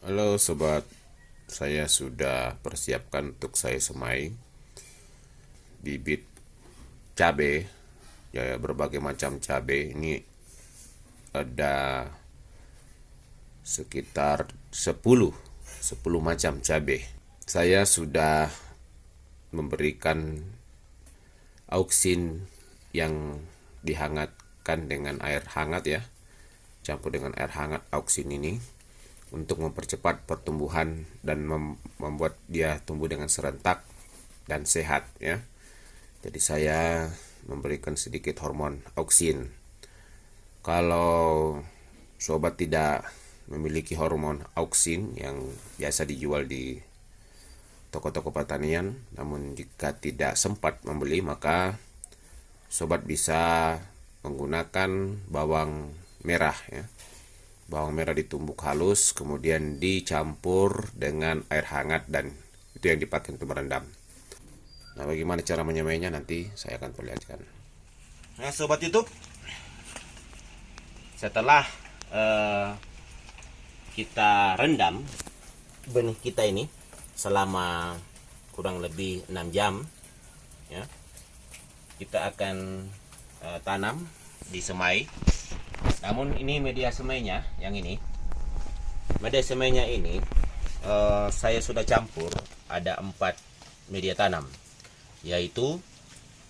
Halo sobat, saya sudah persiapkan untuk saya semai bibit cabai, ya berbagai macam cabai. Ini ada sekitar 10 macam cabai. Saya sudah memberikan auksin yang dihangatkan dengan air hangat ya, campur dengan air hangat auksin ini untuk mempercepat pertumbuhan dan membuat dia tumbuh dengan serentak dan sehat ya. Jadi saya memberikan sedikit hormon auksin. Kalau sobat tidak memiliki hormon auksin yang biasa dijual di toko-toko pertanian, namun jika tidak sempat membeli, maka sobat bisa menggunakan bawang merah ya. Bawang merah ditumbuk halus, kemudian dicampur dengan air hangat, dan itu yang dipakai untuk merendam. Nah, bagaimana cara menyemainya nanti saya akan perlihatkan. Nah, sobat YouTube, setelah kita rendam benih kita ini selama kurang lebih 6 jam ya, kita akan tanam di semai. Namun ini media semainya yang ini. Media semainya ini saya sudah campur ada 4 media tanam, yaitu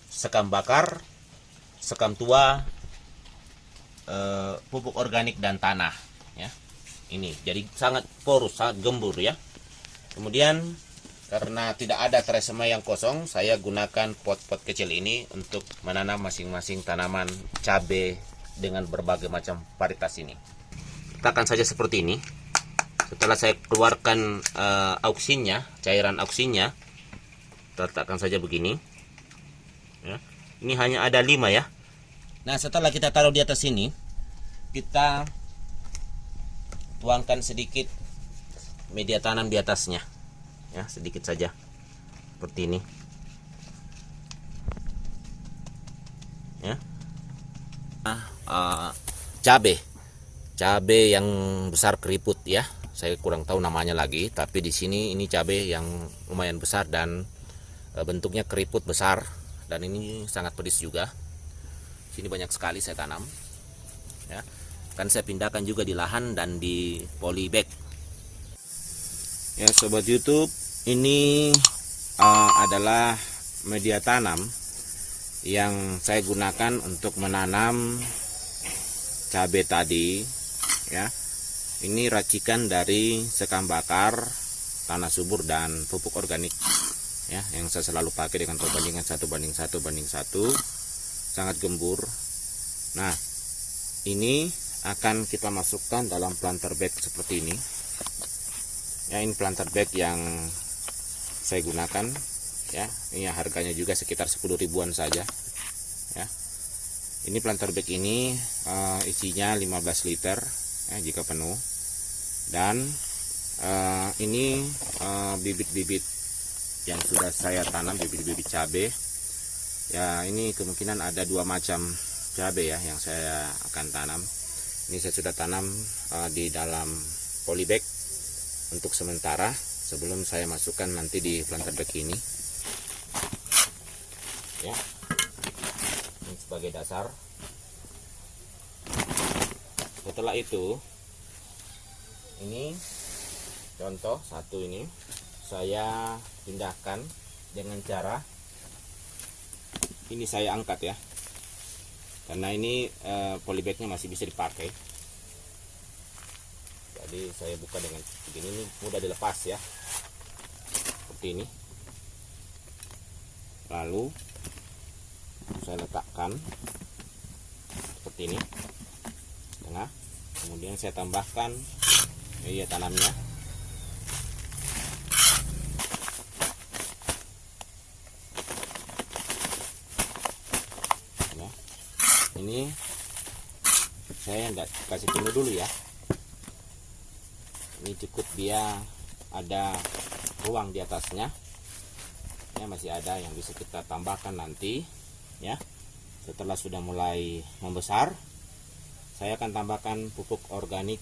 sekam bakar, sekam tua, pupuk organik dan tanah ya. Ini jadi sangat porus, sangat gembur ya. Kemudian karena tidak ada tray semai yang kosong, saya gunakan pot-pot kecil ini untuk menanam masing-masing tanaman cabai dengan berbagai macam varietas ini. Letakkan saja seperti ini. Setelah saya keluarkan auksinnya, cairan auksinnya, letakkan saja begini ya. Ini hanya ada 5 ya. Nah, setelah kita taruh di atas sini, kita tuangkan sedikit media tanam di atasnya ya, sedikit saja seperti ini ya. Cabai yang besar keriput ya, saya kurang tahu namanya lagi, tapi di sini ini cabai yang lumayan besar dan bentuknya keriput besar, dan ini sangat pedis juga. Sini banyak sekali saya tanam ya. Kan saya pindahkan juga di lahan dan di polybag ya. Sobat YouTube, ini adalah media tanam yang saya gunakan untuk menanam cabai tadi ya. Ini racikan dari sekam bakar, tanah subur, dan pupuk organik ya, yang saya selalu pakai dengan perbandingan 1:1:1, sangat gembur. Nah, ini akan kita masukkan dalam planter bag seperti ini ya. Ini planter bag yang saya gunakan ya. Ini harganya juga sekitar 10 ribuan saja ya. Ini planter bag ini isinya 15 liter ya, jika penuh. Dan ini bibit-bibit yang sudah saya tanam, bibit-bibit cabai ya. Ini kemungkinan ada 2 macam cabai ya yang saya akan tanam. Ini saya sudah tanam di dalam polybag untuk sementara, sebelum saya masukkan nanti di planter bag ini ya. Ini sebagai dasar. Setelah itu, ini contoh satu, ini saya pindahkan dengan cara ini, saya angkat ya, karena ini polybagnya masih bisa dipakai. Jadi saya buka dengan begini, ini mudah dilepas ya, seperti ini. Lalu saya letakkan seperti ini tengah. Kemudian saya tambahkan media tanamnya ya. Ini saya enggak kasih penuh dulu ya. Ini cukup dia ada ruang di atasnya ya, masih ada yang bisa kita tambahkan nanti ya. Setelah sudah mulai membesar, saya akan tambahkan pupuk organik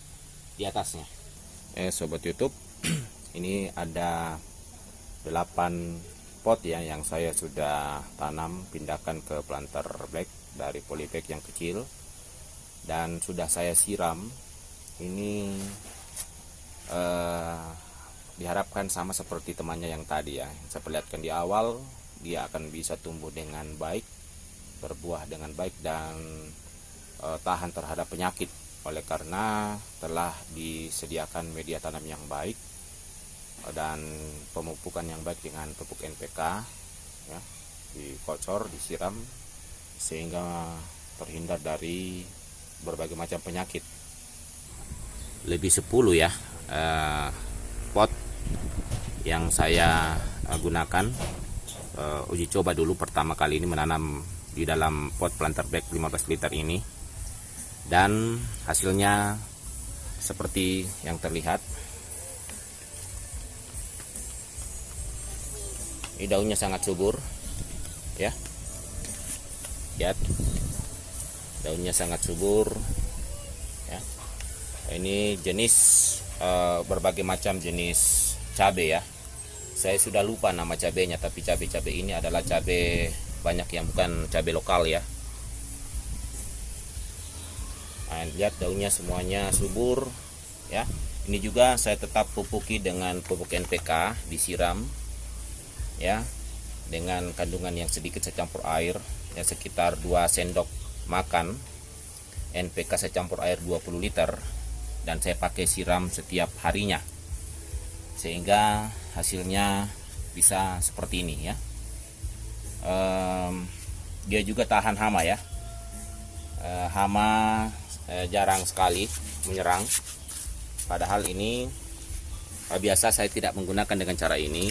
di atasnya Sobat YouTube, ini ada 8 pot ya yang saya sudah tanam, pindahkan ke planter black dari polybag yang kecil, dan sudah saya siram. Ini diharapkan sama seperti temannya yang tadi ya, saya perlihatkan di awal. Dia akan bisa tumbuh dengan baik, berbuah dengan baik, dan tahan terhadap penyakit, oleh karena telah disediakan media tanam yang baik dan pemupukan yang baik dengan pupuk NPK ya, dikocor, disiram, sehingga terhindar dari berbagai macam penyakit. Lebih 10 ya pot yang saya gunakan, uji coba dulu pertama kali ini menanam di dalam pot planter bag 15 liter ini, dan hasilnya seperti yang terlihat. Ini daunnya sangat subur ya, lihat daunnya sangat subur ya. Ini jenis berbagai macam jenis cabai ya. Saya sudah lupa nama cabenya, tapi cabai-cabai ini adalah cabai banyak yang bukan cabai lokal ya. Nah, lihat daunnya semuanya subur ya. Ini juga saya tetap pupuki dengan pupuk NPK, disiram ya, dengan kandungan yang sedikit saya campur air ya, sekitar 2 sendok makan NPK saya campur air 20 liter, dan saya pakai siram setiap harinya, sehingga hasilnya bisa seperti ini ya. Dia juga tahan hama ya. Hama jarang sekali menyerang, padahal ini biasa saya tidak menggunakan dengan cara ini.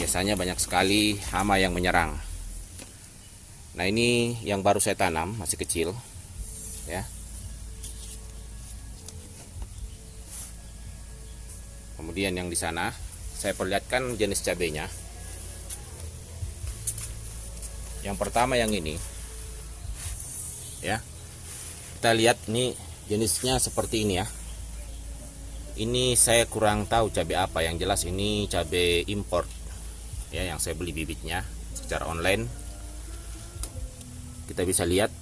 Biasanya banyak sekali hama yang menyerang. Nah, ini yang baru saya tanam, masih kecil ya. Kemudian yang di sana saya perlihatkan jenis cabenya. Yang pertama yang ini ya, kita lihat nih jenisnya seperti ini ya. Ini saya kurang tahu cabai apa, yang jelas ini cabai import ya, yang saya beli bibitnya secara online. Kita bisa lihat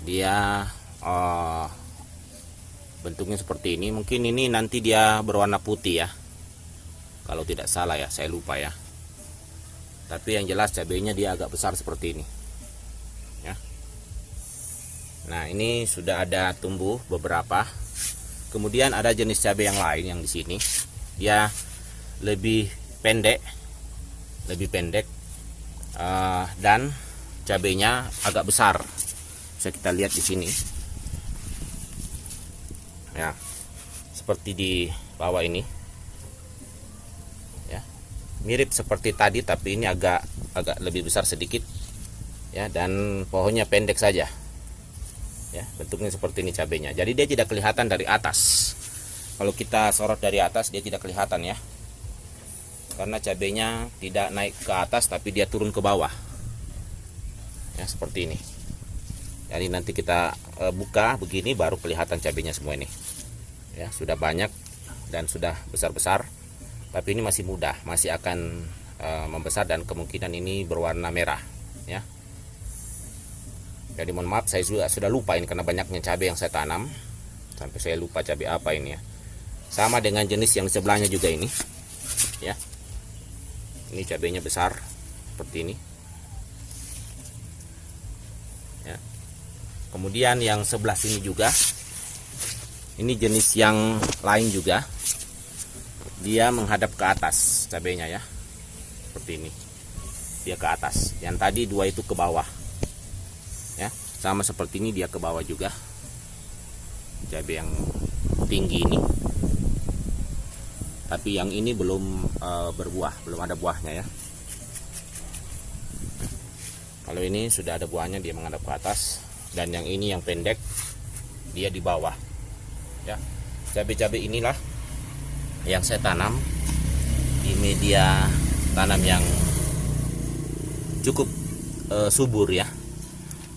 dia bentuknya seperti ini. Mungkin ini nanti dia berwarna putih ya, kalau tidak salah ya, saya lupa ya. Tapi yang jelas cabainya dia agak besar seperti ini ya. Nah, ini sudah ada tumbuh beberapa. Kemudian ada jenis cabai yang lain yang di sini, dia lebih pendek, dan cabainya agak besar. Bisa kita lihat di sini ya, seperti di bawah ini ya, mirip seperti tadi, tapi ini agak lebih besar sedikit ya, dan pohonnya pendek saja ya. Bentuknya seperti ini cabainya, jadi dia tidak kelihatan dari atas. Kalau kita sorot dari atas dia tidak kelihatan ya, karena cabainya tidak naik ke atas tapi dia turun ke bawah ya, seperti ini. Jadi nanti kita buka begini baru kelihatan cabainya semua ini ya, sudah banyak dan sudah besar-besar, tapi ini masih muda, masih akan membesar, dan kemungkinan ini berwarna merah ya. Jadi mohon maaf, saya juga sudah lupa ini karena banyaknya cabai yang saya tanam, sampai saya lupa cabai apa ini ya. Sama dengan jenis yang di sebelahnya juga ini ya. Ini cabainya besar seperti ini ya. Kemudian yang sebelah sini juga, ini jenis yang lain juga, dia menghadap ke atas cabainya ya, seperti ini, dia ke atas. Yang tadi 2 itu ke bawah ya, sama seperti ini, dia ke bawah juga. Cabai yang tinggi ini, tapi yang ini belum berbuah, belum ada buahnya ya. Kalau ini sudah ada buahnya, dia menghadap ke atas, dan yang ini yang pendek dia di bawah ya. Cabai-cabai inilah yang saya tanam di media tanam yang cukup subur ya,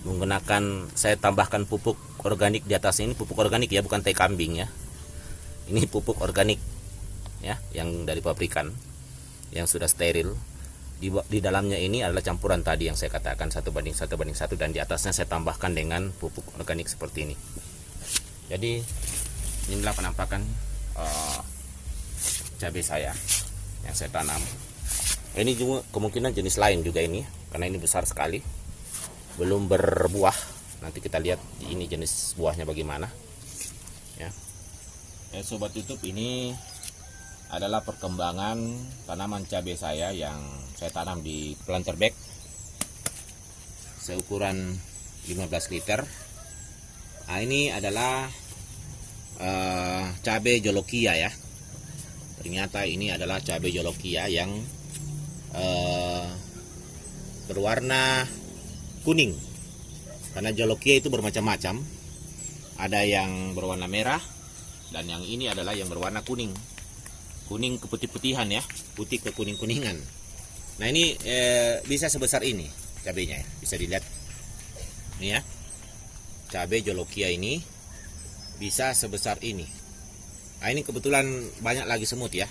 menggunakan, saya tambahkan pupuk organik di atas. Ini pupuk organik ya, bukan tai kambing ya. Ini pupuk organik ya, yang dari pabrikan, yang sudah steril. Di dalamnya ini adalah campuran tadi yang saya katakan 1:1:1, dan di atasnya saya tambahkan dengan pupuk organik seperti ini. Jadi inilah penampakan cabai saya yang saya tanam. Ini juga kemungkinan jenis lain juga ini, karena ini besar sekali, belum berbuah. Nanti kita lihat ini jenis buahnya bagaimana ya. Sobat YouTube, ini adalah perkembangan tanaman cabai saya yang saya tanam di planter bag seukuran 15 liter. Nah, ini adalah cabai jolokia ya. Ternyata ini adalah cabai jolokia yang berwarna kuning, karena jolokia itu bermacam-macam. Ada yang berwarna merah, dan yang ini adalah yang berwarna kuning keputih-putihan ya, putih ke kuning-kuningan. Nah, ini bisa sebesar ini cabenya ya, bisa dilihat ini ya. Cabai jolokia ini bisa sebesar ini. Nah, ini kebetulan banyak lagi semut ya.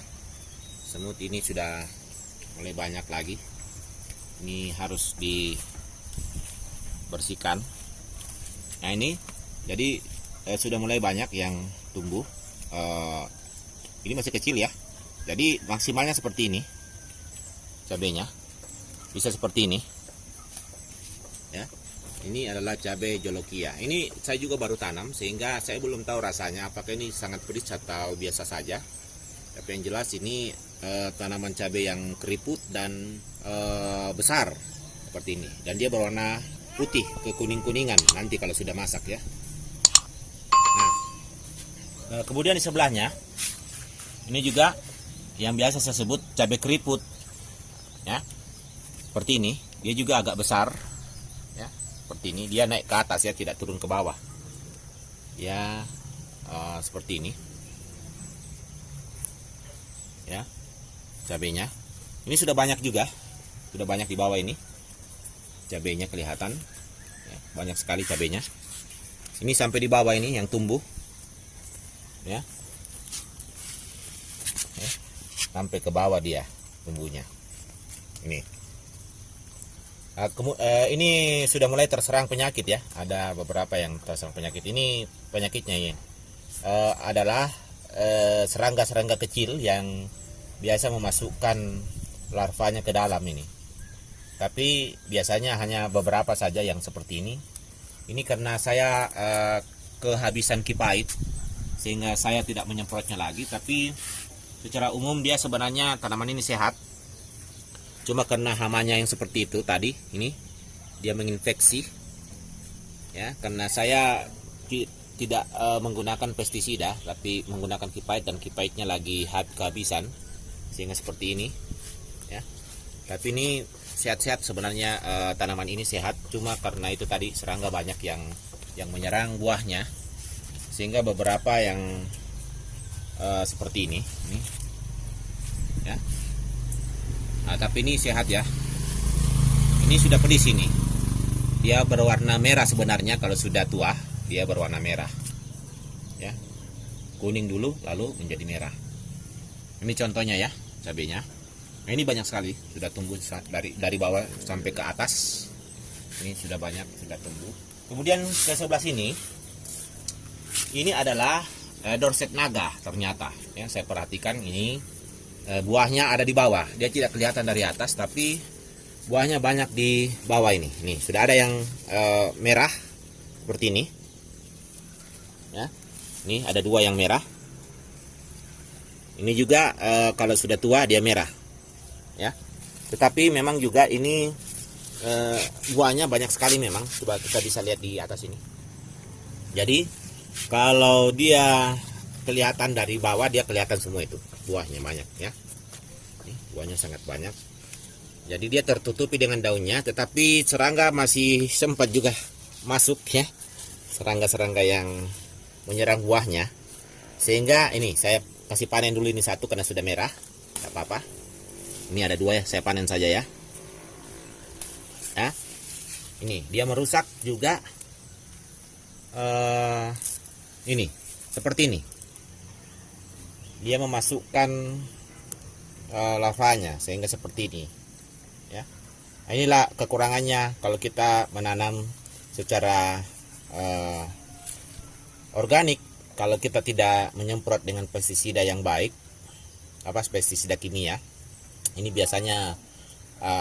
Semut ini sudah mulai banyak lagi. Ini harus dibersihkan. Nah, ini jadi sudah mulai banyak yang tumbuh. Ini masih kecil ya. Jadi maksimalnya seperti ini. Cabenya bisa seperti ini. Ya. Ini adalah cabai jolokia. Ini saya juga baru tanam, sehingga saya belum tahu rasanya apakah ini sangat pedas atau biasa saja. Tapi yang jelas ini tanaman cabai yang keriput dan besar seperti ini. Dan dia berwarna putih ke kuning-kuningan nanti kalau sudah masak ya. Nah, kemudian di sebelahnya ini juga yang biasa saya sebut cabai keriput ya. Seperti ini, dia juga agak besar. Seperti ini, dia naik ke atas ya, tidak turun ke bawah ya. Seperti ini ya cabenya. Ini sudah banyak juga, sudah banyak di bawah ini cabenya kelihatan ya, banyak sekali cabenya. Ini sampai di bawah ini yang tumbuh ya, sampai ke bawah dia tumbuhnya ini. Ini sudah mulai terserang penyakit ya. Ada beberapa yang terserang penyakit. Ini penyakitnya ya. Adalah serangga-serangga kecil yang biasa memasukkan larvanya ke dalam ini. Tapi biasanya hanya beberapa saja yang seperti ini. Ini karena saya kehabisan kipait, sehingga saya tidak menyemprotnya lagi. Tapi secara umum dia sebenarnya tanaman ini sehat. Cuma karena hamanya yang seperti itu tadi, ini dia menginfeksi ya. Karena saya tidak menggunakan pestisida, tapi menggunakan kipait, dan kipaitnya lagi kehabisan, sehingga seperti ini ya. Tapi ini sehat-sehat sebenarnya, tanaman ini sehat. Cuma karena itu tadi serangga banyak yang menyerang buahnya, sehingga beberapa yang seperti ini ya. Nah, tapi ini sehat ya. Ini sudah pedis ini. Dia berwarna merah sebenarnya, kalau sudah tua dia berwarna merah. Ya. Kuning dulu lalu menjadi merah. Ini contohnya ya cabenya. Nah, ini banyak sekali sudah tumbuh dari bawah sampai ke atas. Ini sudah banyak sudah tumbuh. Kemudian ke sebelah sini ini adalah Dorset naga ternyata. Ya, saya perhatikan ini buahnya ada di bawah. Dia tidak kelihatan dari atas, tapi buahnya banyak di bawah ini. Nih, sudah ada yang merah seperti ini. Ya. Ini ada dua yang merah. Ini juga kalau sudah tua dia merah. Ya. Tetapi memang juga ini buahnya banyak sekali memang. Coba kita bisa lihat di atas ini. Jadi kalau dia kelihatan dari bawah, dia kelihatan semua itu. Buahnya banyak ya. Ini buahnya sangat banyak. Jadi dia tertutupi dengan daunnya, tetapi serangga masih sempat juga masuk ya. Serangga-serangga yang menyerang buahnya. Sehingga ini saya kasih panen dulu ini satu karena sudah merah. Tidak apa-apa. Ini ada dua ya, saya panen saja ya. Ya. Ini dia merusak juga ini seperti ini. dia memasukkan larvanya sehingga seperti ini ya. Inilah kekurangannya kalau kita menanam secara organik. Kalau kita tidak menyemprot dengan pestisida yang baik, pestisida kimia, ini biasanya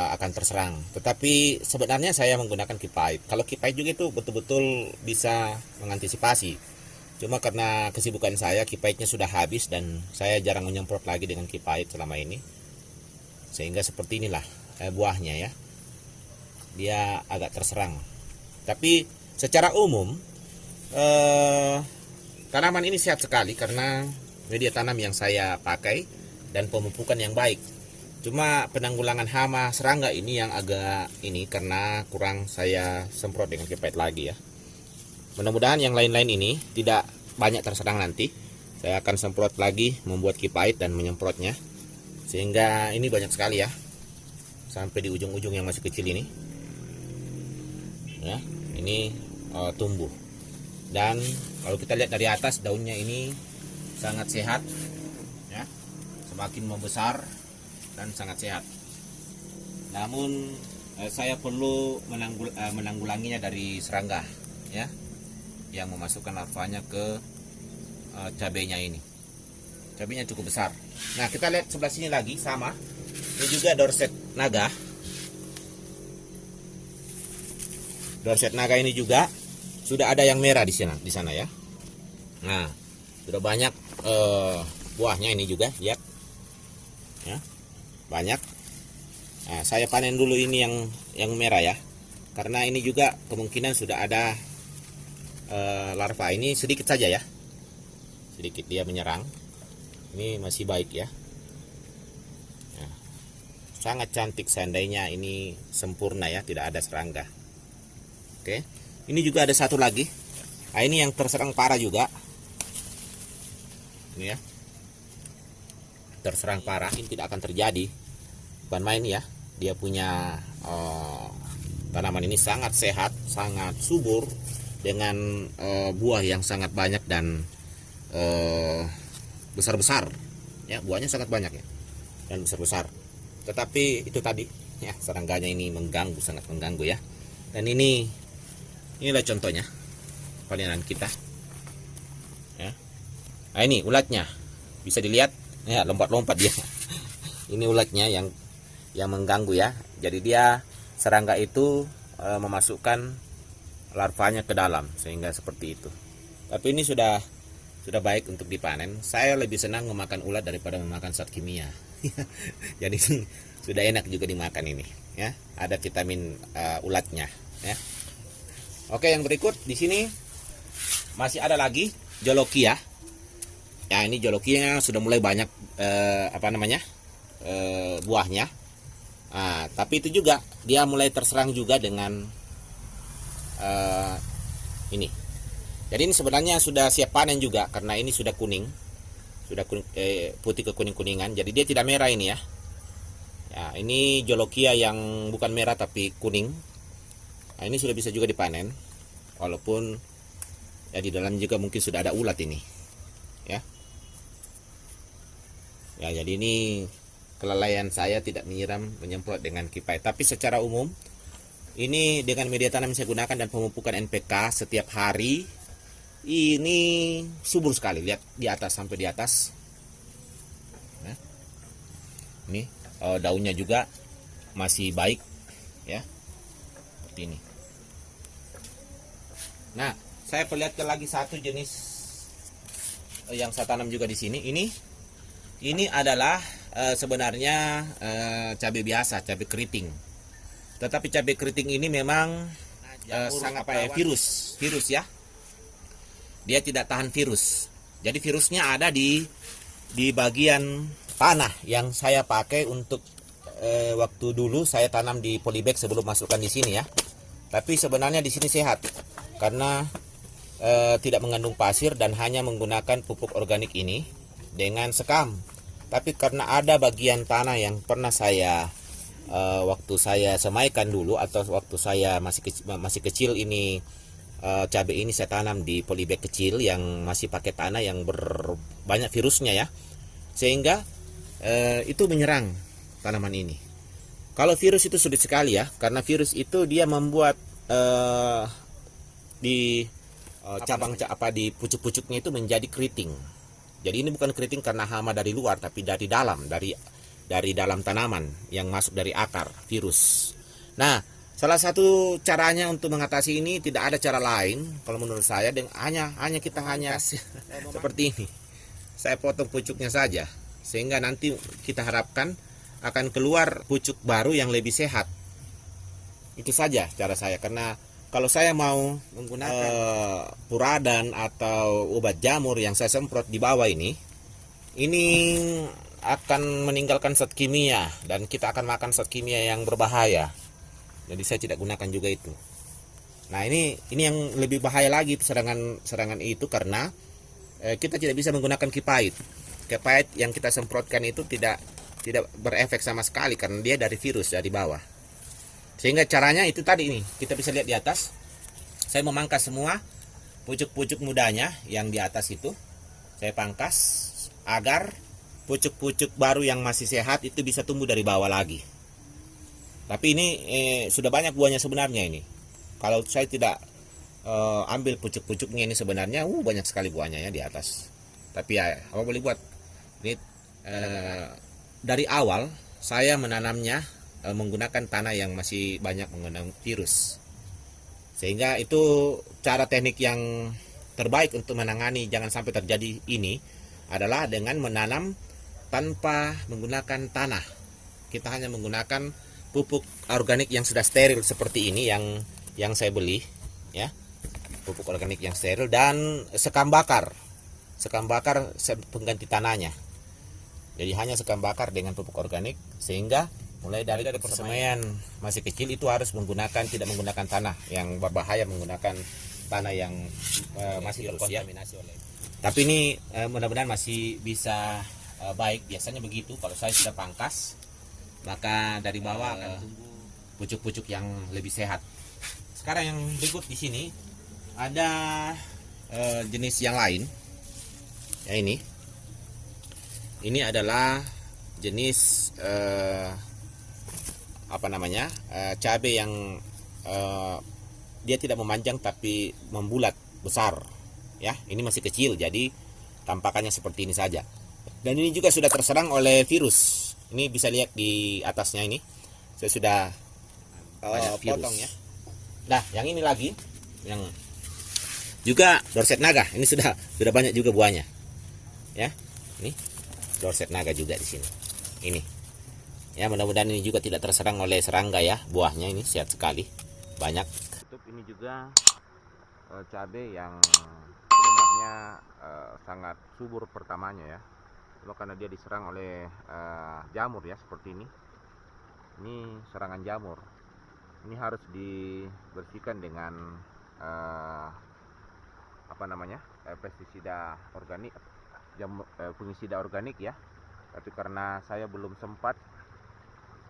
akan terserang. Tetapi sebenarnya saya menggunakan Kipait. Kalau Kipait juga itu betul-betul bisa mengantisipasi. Cuma karena kesibukan saya, Kipaitnya sudah habis dan saya jarang menyemprot lagi dengan Kipait selama ini. Sehingga seperti inilah buahnya ya. Dia agak terserang. Tapi secara umum tanaman ini sehat sekali karena media tanam yang saya pakai dan pemupukan yang baik. Cuma penanggulangan hama serangga ini yang agak ini karena kurang saya semprot dengan Kipait lagi ya. Mudah-mudahan yang lain-lain ini tidak banyak terserang nanti. Saya akan semprot lagi, membuat Kipait dan menyemprotnya. Sehingga ini banyak sekali ya. Sampai di ujung-ujung yang masih kecil ini. Ya, ini tumbuh. Dan kalau kita lihat dari atas, daunnya ini sangat sehat ya, semakin membesar dan sangat sehat. Namun saya perlu menanggulanginya dari serangga ya, yang memasukkan larvanya ke cabenya ini. Cabenya cukup besar. Nah, kita lihat sebelah sini lagi sama. Ini juga Dorset naga. Dorset naga ini juga sudah ada yang merah di sana ya. Nah, sudah banyak buahnya ini juga, lihat. Ya. Banyak. Nah, saya panen dulu ini yang merah ya. Karena ini juga kemungkinan sudah ada larva. Ini sedikit saja ya. Sedikit dia menyerang. Ini masih baik ya. Nah, sangat cantik seandainya ini sempurna ya, tidak ada serangga. Oke. Ini juga ada satu lagi. Nah, ini yang terserang parah juga. Ini ya. Terserang parah, ini tidak akan terjadi. Bukan main ya. Dia punya tanaman ini sangat sehat, sangat subur dengan buah yang sangat banyak dan besar-besar. Ya, buahnya sangat banyak ya. Dan besar-besar. Tetapi itu tadi ya, serangganya ini mengganggu, sangat mengganggu ya. Dan inilah contohnya panenan kita ya. Nah, ini ulatnya bisa dilihat ya, lompat-lompat dia. Ini ulatnya yang mengganggu ya. Jadi dia serangga itu memasukkan larvanya ke dalam sehingga seperti itu. Tapi ini sudah baik untuk dipanen. Saya lebih senang memakan ulat daripada memakan zat kimia. Jadi sudah enak juga dimakan ini ya. Ada vitamin ulatnya ya. Oke, yang berikut di sini masih ada lagi Jolokia. Ya, ini Jolokia sudah mulai banyak buahnya. Nah, tapi itu juga dia mulai terserang juga dengan ini. Jadi ini sebenarnya sudah siap panen juga karena ini sudah kuning. Sudah putih ke kuning-kuningan. Jadi dia tidak merah ini ya. Ya, ini Jolokia yang bukan merah tapi kuning. Nah, ini sudah bisa juga dipanen, walaupun ya di dalam juga mungkin sudah ada ulat ini, ya. Ya, jadi ini kelalaian saya tidak menyemprot dengan Kipait. Tapi secara umum, ini dengan media tanam yang saya gunakan dan pemupukan NPK setiap hari, ini subur sekali. Lihat di atas sampai di atas. Nah, ini daunnya juga masih baik, ya. Ini. Nah, saya perlihatkan lagi satu jenis yang saya tanam juga di sini. Ini adalah sebenarnya cabai biasa, cabai keriting. Tetapi cabai keriting ini memang sangat virus ya. Dia tidak tahan virus. Jadi virusnya ada di bagian tanah yang saya pakai untuk waktu dulu saya tanam di polybag sebelum masukkan di sini ya. Tapi sebenarnya di sini sehat karena tidak mengandung pasir dan hanya menggunakan pupuk organik ini dengan sekam. Tapi karena ada bagian tanah yang pernah saya waktu saya semaikan dulu atau waktu saya masih kecil ini, cabai ini saya tanam di polybag kecil yang masih pakai tanah yang banyak virusnya ya. sehingga itu menyerang tanaman ini. Kalau virus itu sulit sekali ya, karena virus itu dia membuat di cabang di pucuk-pucuknya itu menjadi keriting. Jadi ini bukan keriting karena hama dari luar, tapi dari dalam, dari dalam tanaman yang masuk dari akar virus. Nah, salah satu caranya untuk mengatasi ini tidak ada cara lain kalau menurut saya, hanya kita seperti ini. Saya potong pucuknya saja, sehingga nanti kita harapkan akan keluar pucuk baru yang lebih sehat. Itu saja cara saya, karena kalau saya mau menggunakan puradan atau obat jamur yang saya semprot di bawah ini akan meninggalkan zat kimia dan kita akan makan zat kimia yang berbahaya. Jadi saya tidak gunakan juga itu. Nah, ini yang lebih bahaya lagi serangan itu, karena kita tidak bisa menggunakan kipait. Kipait yang kita semprotkan itu tidak berefek sama sekali karena dia dari virus dari bawah. Sehingga caranya itu tadi ini, kita bisa lihat di atas. Saya memangkas semua pucuk-pucuk mudanya yang di atas itu. Saya pangkas agar pucuk-pucuk baru yang masih sehat itu bisa tumbuh dari bawah lagi. Tapi ini sudah banyak buahnya sebenarnya ini. Kalau saya tidak ambil pucuk-pucuknya ini sebenarnya banyak sekali buahnya ya di atas. Tapi ya apa boleh buat. Ini dari awal saya menanamnya menggunakan tanah yang masih banyak menggunakan virus, sehingga itu cara teknik yang terbaik untuk menangani jangan sampai terjadi ini adalah dengan menanam tanpa menggunakan tanah. Kita hanya menggunakan pupuk organik yang sudah steril seperti ini yang saya beli ya, pupuk organik yang steril dan sekam bakar pengganti tanahnya. Jadi hanya sekam bakar dengan pupuk organik, sehingga mulai dari persemaian masih kecil itu harus tidak menggunakan tanah yang berbahaya, menggunakan tanah yang masih terkontaminasi oleh. Tapi ini mudah-mudahan masih bisa baik. Biasanya begitu, kalau saya sudah pangkas maka dari bawah akan tumbuh pucuk-pucuk yang lebih sehat. Sekarang yang berikut di sini ada jenis yang lain. Ya, ini adalah jenis cabai yang dia tidak memanjang tapi membulat besar ya. Ini masih kecil, jadi tampakannya seperti ini saja. Dan ini juga sudah terserang oleh virus. Ini bisa lihat di atasnya ini saya sudah potong ya. Nah, yang ini lagi yang juga Dorset Naga, ini sudah banyak juga buahnya ya. Ini Dorset Naga juga di sini ini ya. Mudah-mudahan ini juga tidak terserang oleh serangga ya. Buahnya ini sehat sekali, banyak. Ini juga cabai yang sebenarnya sangat subur pertamanya ya. Lalu karena dia diserang oleh jamur ya, seperti ini serangan jamur. Ini harus dibersihkan dengan pestisida organik, fungisida organik ya. Tapi karena saya belum sempat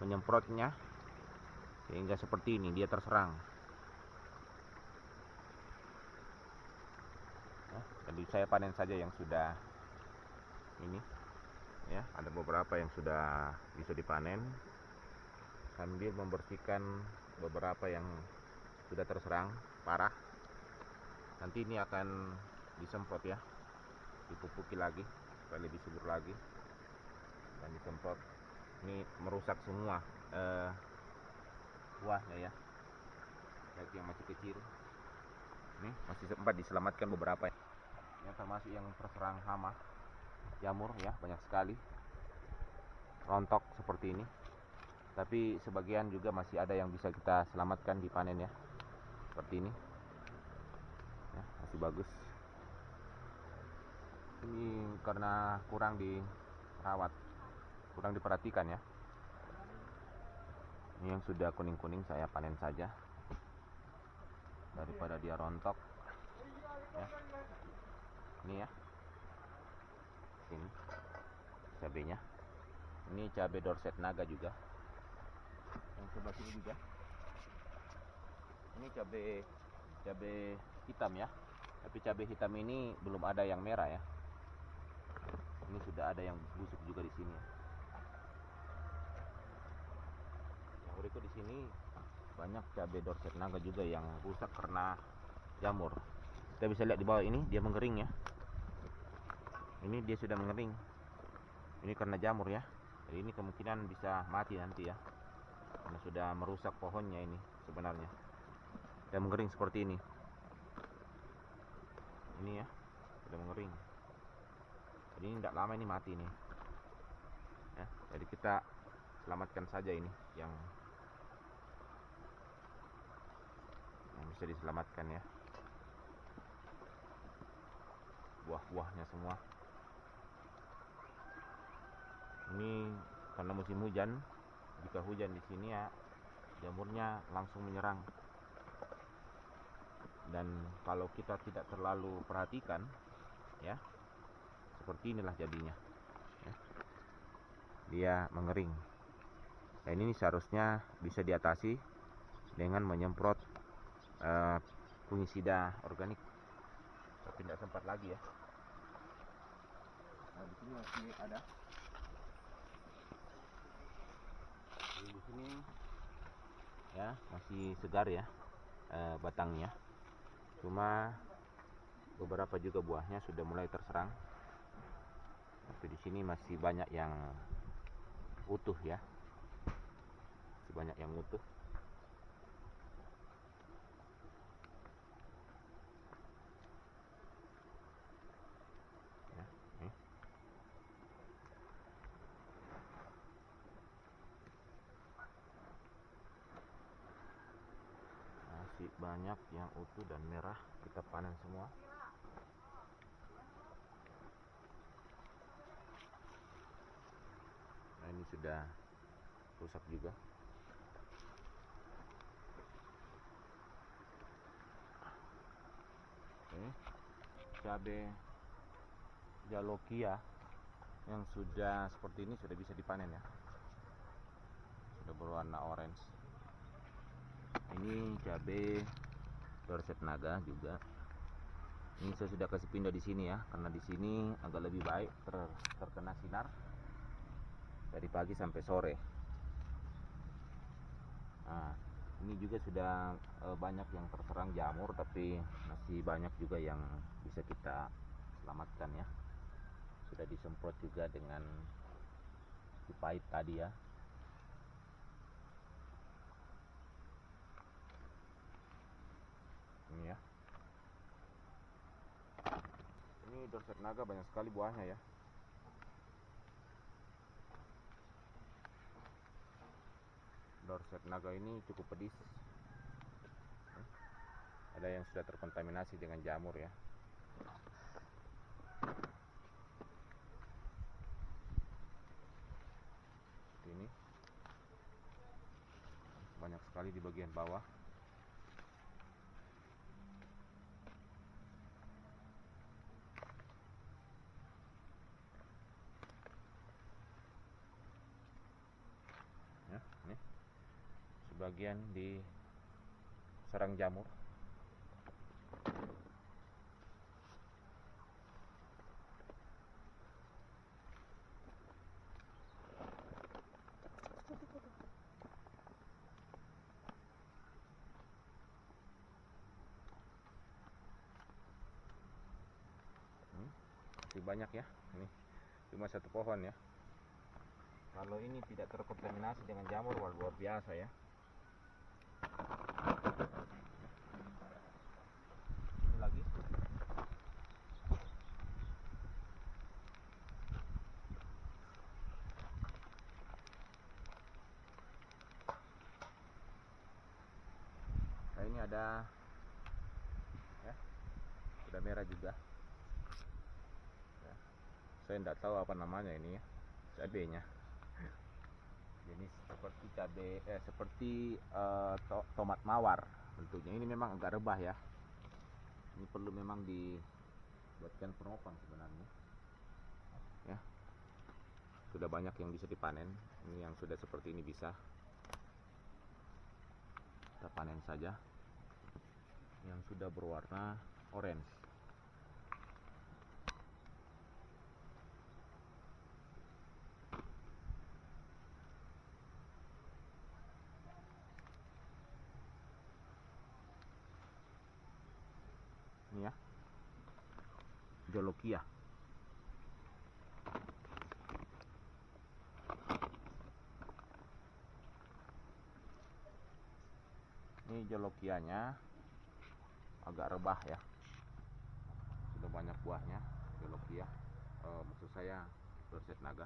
menyemprotnya, sehingga seperti ini dia terserang. Jadi saya panen saja yang sudah ini ya. Ada beberapa yang sudah bisa dipanen, sambil membersihkan beberapa yang sudah terserang parah. Nanti ini akan disemprot ya, dipupuki lagi supaya lebih subur lagi dan disemprot. Ini merusak semua buahnya ya, baik yang masih kecil. Ini masih sempat diselamatkan beberapa ya, termasuk yang terserang hama jamur ya, banyak sekali rontok seperti ini. Tapi sebagian juga masih ada yang bisa kita selamatkan di panen ya, seperti ini ya, masih bagus. Ini karena kurang dirawat, kurang diperhatikan ya. Ini yang sudah kuning-kuning saya panen saja daripada dia rontok ya. Ini ya, ini cabenya. Ini cabai Dorset Naga juga. Yang sebelah sini juga. Ini cabai hitam ya. Tapi cabai hitam ini belum ada yang merah ya. Ini sudah ada yang busuk juga di sini. Yang berikut di sini banyak cabai Dorset Naga juga yang rusak karena jamur. Kita bisa lihat di bawah ini dia mengering ya. Ini dia sudah mengering. Ini karena jamur ya. Jadi ini kemungkinan bisa mati nanti ya. Karena sudah merusak pohonnya ini sebenarnya. Dia mengering seperti ini. Ini ya, sudah mengering. Jadi ini tidak lama ini mati nih. Ya, jadi kita selamatkan saja ini yang bisa diselamatkan ya. Buah-buahnya semua. Ini karena musim hujan, jika hujan di sini ya jamurnya langsung menyerang. Dan kalau kita tidak terlalu perhatikan ya, seperti inilah jadinya ya. Dia mengering. Dan ini seharusnya bisa diatasi dengan menyemprot fungisida organik, tapi tidak sempat lagi ya. Nah, di sini masih ada. Di sini ya masih segar ya batangnya. Cuma beberapa juga buahnya sudah mulai terserang. Tapi di sini masih banyak yang utuh ya. Masih banyak yang utuh. Ya, nih. Masih banyak yang utuh dan merah, kita panen semua. Nah, ini sudah rusak juga. Oke. Cabai Jalokia yang sudah seperti ini sudah bisa dipanen ya. Sudah berwarna orange. Ini cabai Dorset Naga juga. Ini saya sudah kasih pindah di sini ya, karena di sini agak lebih baik terkena sinar dari pagi sampai sore. Nah, ini juga sudah banyak yang terserang jamur, tapi masih banyak juga yang bisa kita selamatkan ya. Sudah disemprot juga dengan dipahit tadi ya. Ini ya. Ini Dorset Naga banyak sekali buahnya ya. Dorset Naga ini cukup pedis. Ada yang sudah terkontaminasi dengan jamur ya. Ini banyak sekali di bagian bawah. Ya, ini sebagian di sarang jamur. Masih banyak ya. Ini cuma satu pohon ya. Kalau ini tidak terkontaminasi dengan jamur, luar biasa ya. Ini lagi. Nah, ini ada ya, sudah merah juga ya. Saya tidak tahu apa namanya ini ya, cabenya. Jenis seperti cabai seperti tomat mawar bentuknya. Ini memang agak rebah ya. Ini perlu memang dibuatkan penopang sebenarnya ya. Sudah banyak yang bisa dipanen. Ini yang sudah seperti ini bisa kita panen saja. Yang sudah berwarna orange. jolokia. Ini jolokianya agak rebah ya, sudah banyak buahnya jolokia, maksud saya dorset naga.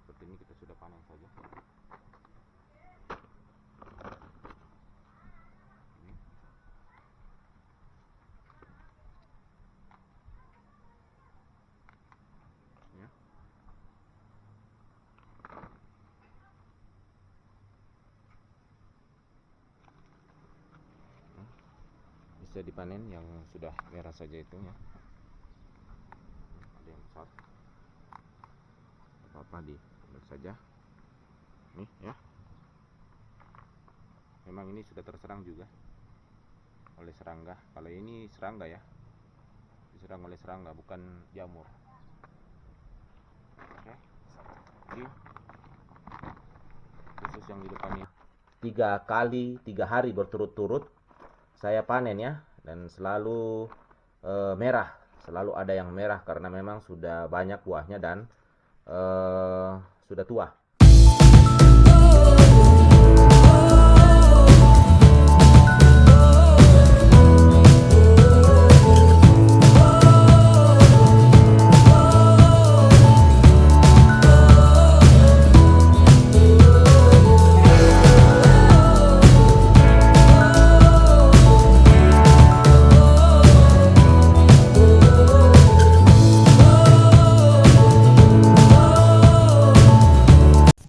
Seperti ini kita sudah panen saja. Ini. Ya. Bisa dipanen yang sudah merah saja itu ya. Ada yang besar, apa-apa diambil saja. Nih ya. Memang ini sudah terserang juga oleh serangga. Kalau ini serangga ya, diserang oleh serangga bukan jamur. Oke. Jadi khusus yang di depan ini 3 hari berturut-turut saya panen ya, dan selalu merah, selalu ada yang merah karena memang sudah banyak buahnya dan sudah tua.